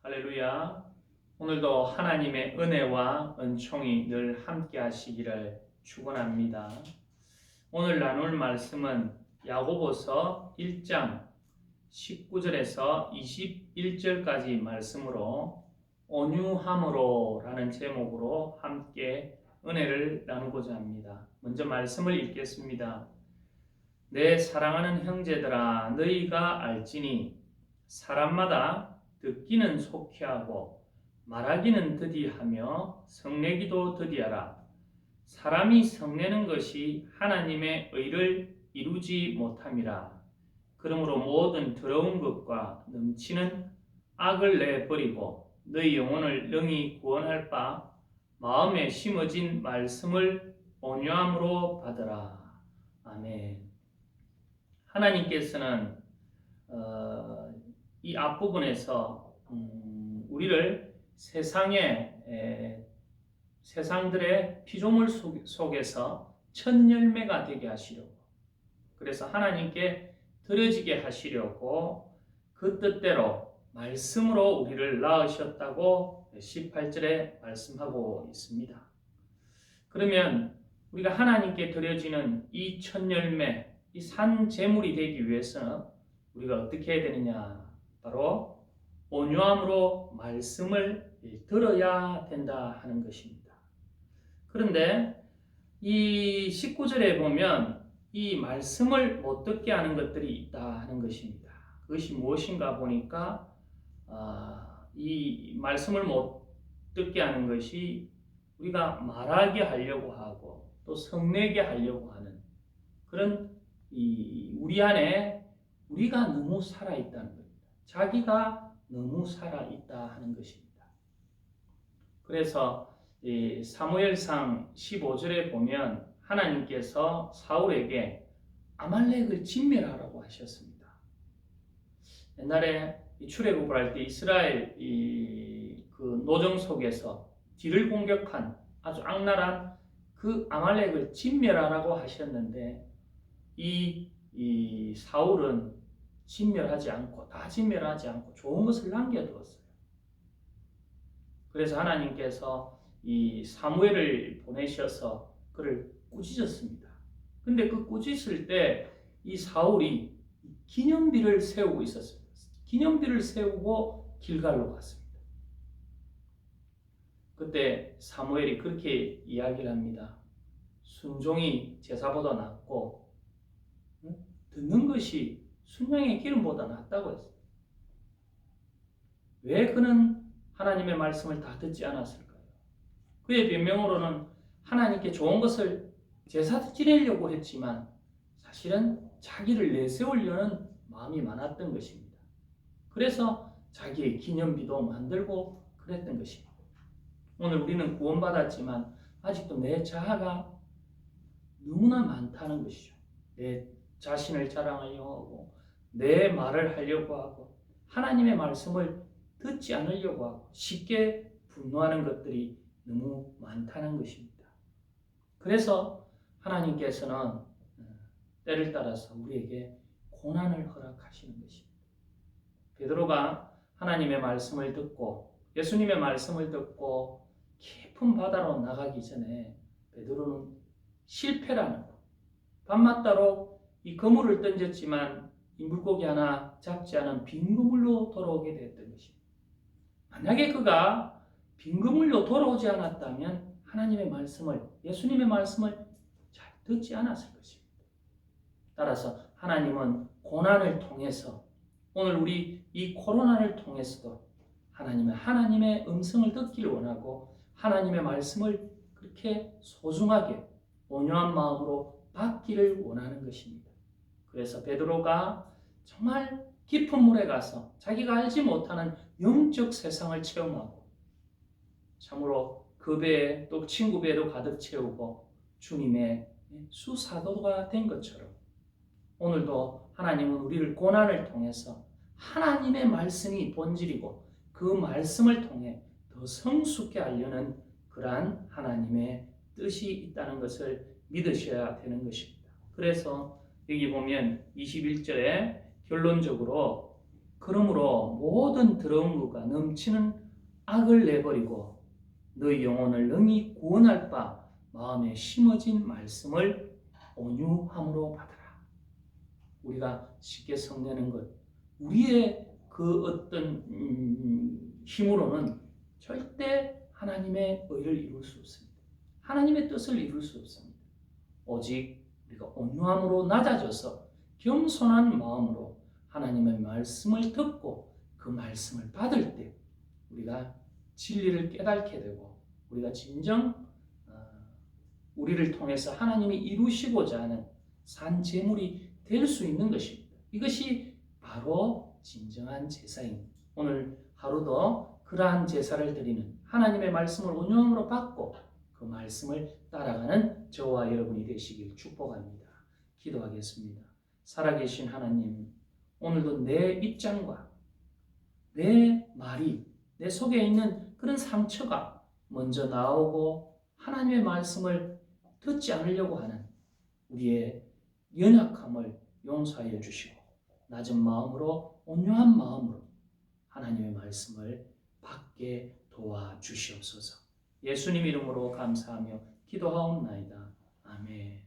할렐루야. 오늘도 하나님의 은혜와 은총이 늘 함께 하시기를 축원합니다. 오늘 나눌 말씀은 야고보서 1장 19절에서 21절까지 말씀으로 온유함으로 라는 제목으로 함께 은혜를 나누고자 합니다. 먼저 말씀을 읽겠습니다. 내 사랑하는 형제들아, 너희가 알지니 사람마다 듣기는 속히 하고 말하기는 더디하며 성내기도 더디하라. 사람이 성내는 것이 하나님의 의를 이루지 못함이라. 그러므로 모든 더러운 것과 넘치는 악을 내버리고 너희 영혼을 능히 구원할 바 마음에 심어진 말씀을 온유함으로 받으라. 아멘. 하나님께서는 이 앞부분에서 우리를 세상들의 피조물 속에서 첫 열매가 되게 하시려고, 그래서 하나님께 드려지게 하시려고 그 뜻대로 말씀으로 우리를 낳으셨다고 18절에 말씀하고 있습니다. 그러면 우리가 하나님께 드려지는 이 첫 열매, 이 산 제물이 되기 위해서 우리가 어떻게 해야 되느냐? 바로 온유함으로 말씀을 들어야 된다 하는 것입니다. 그런데 이 19절에 보면 이 말씀을 못 듣게 하는 것들이 있다 하는 것입니다. 그것이 무엇인가 보니까 이 말씀을 못 듣게 하는 것이 우리가 말하게 하려고 하고 또 성내게 하려고 하는 그런 우리 안에 우리가 너무 살아있다는 겁니다. 자기가 너무 살아있다 하는 것입니다. 그래서 사무엘상 15절에 보면 하나님께서 사울에게 아말렉을 진멸하라고 하셨습니다. 옛날에 출애굽을 할 때 이스라엘 그 노정 속에서 뒤를 공격한 아주 악랄한 그 아말렉을 진멸하라고 하셨는데 이 사울은 진멸하지 않고 좋은 것을 남겨두었어요. 그래서 하나님께서 이 사무엘을 보내셔서 그를 꾸짖었습니다. 근데 그 꾸짖을 때 이 사울이 기념비를 세우고 있었어요. 기념비를 세우고 길갈로 갔습니다. 그때 사무엘이 그렇게 이야기를 합니다. 순종이 제사보다 낫고 듣는 것이 순양의 기름보다 낫다고 했어요. 왜 그는 하나님의 말씀을 다 듣지 않았을까요? 그의 변명으로는 하나님께 좋은 것을 제사 지내려고 했지만 사실은 자기를 내세우려는 마음이 많았던 것입니다. 그래서 자기의 기념비도 만들고 그랬던 것입니다. 오늘 우리는 구원받았지만 아직도 내 자아가 너무나 많다는 것이죠. 내 자신을 자랑하려고 하고 내 말을 하려고 하고 하나님의 말씀을 듣지 않으려고 하고 쉽게 분노하는 것들이 너무 많다는 것입니다. 그래서 하나님께서는 때를 따라서 우리에게 고난을 허락하시는 것입니다. 베드로가 하나님의 말씀을 듣고 예수님의 말씀을 듣고 깊은 바다로 나가기 전에 베드로는 실패라는 것, 밤맞다로 이 그물을 던졌지만 이 물고기 하나 잡지 않은 빈 그물로 돌아오게 되었던 것입니다. 만약에 그가 빈 그물로 돌아오지 않았다면 하나님의 말씀을, 예수님의 말씀을 잘 듣지 않았을 것입니다. 따라서 하나님은 고난을 통해서 오늘 우리 이 코로나를 통해서도 하나님의 음성을 듣기를 원하고 하나님의 말씀을 그렇게 소중하게 온유한 마음으로 받기를 원하는 것입니다. 그래서 베드로가 정말 깊은 물에 가서 자기가 알지 못하는 영적 세상을 체험하고 참으로 그 배에 또 친구 배도 가득 채우고 주님의 수사도가 된 것처럼 오늘도 하나님은 우리를 고난을 통해서 하나님의 말씀이 본질이고 그 말씀을 통해 더 성숙해 하려는 그러한 하나님의 뜻이 있다는 것을 믿으셔야 되는 것입니다. 그래서 여기 보면 21절에 결론적으로 그러므로 모든 더러운 것과 넘치는 악을 내버리고 너희 영혼을 능히 구원할 바 마음에 심어진 말씀을 온유함으로 받아라. 우리가 쉽게 성내는 것, 우리의 그 어떤 힘으로는 절대 하나님의 의를 이룰 수 없습니다. 하나님의 뜻을 이룰 수 없습니다. 오직 우리가 온유함으로 낮아져서 겸손한 마음으로 하나님의 말씀을 듣고 그 말씀을 받을 때 우리가 진리를 깨닫게 되고 우리가 진정 우리를 통해서 하나님이 이루시고자 하는 산 제물이 될 수 있는 것입니다. 이것이 바로 진정한 제사입니다. 오늘 하루도 그러한 제사를 드리는 하나님의 말씀을 온유함으로 받고 그 말씀을 따라가는 저와 여러분이 되시길 축복합니다. 기도하겠습니다. 살아계신 하나님, 오늘도 내 입장과 내 말이 내 속에 있는 그런 상처가 먼저 나오고 하나님의 말씀을 듣지 않으려고 하는 우리의 연약함을 용서하여 주시고 낮은 마음으로 온유한 마음으로 하나님의 말씀을 받게 도와주시옵소서. 예수님 이름으로 감사하며 기도하옵나이다. 아멘.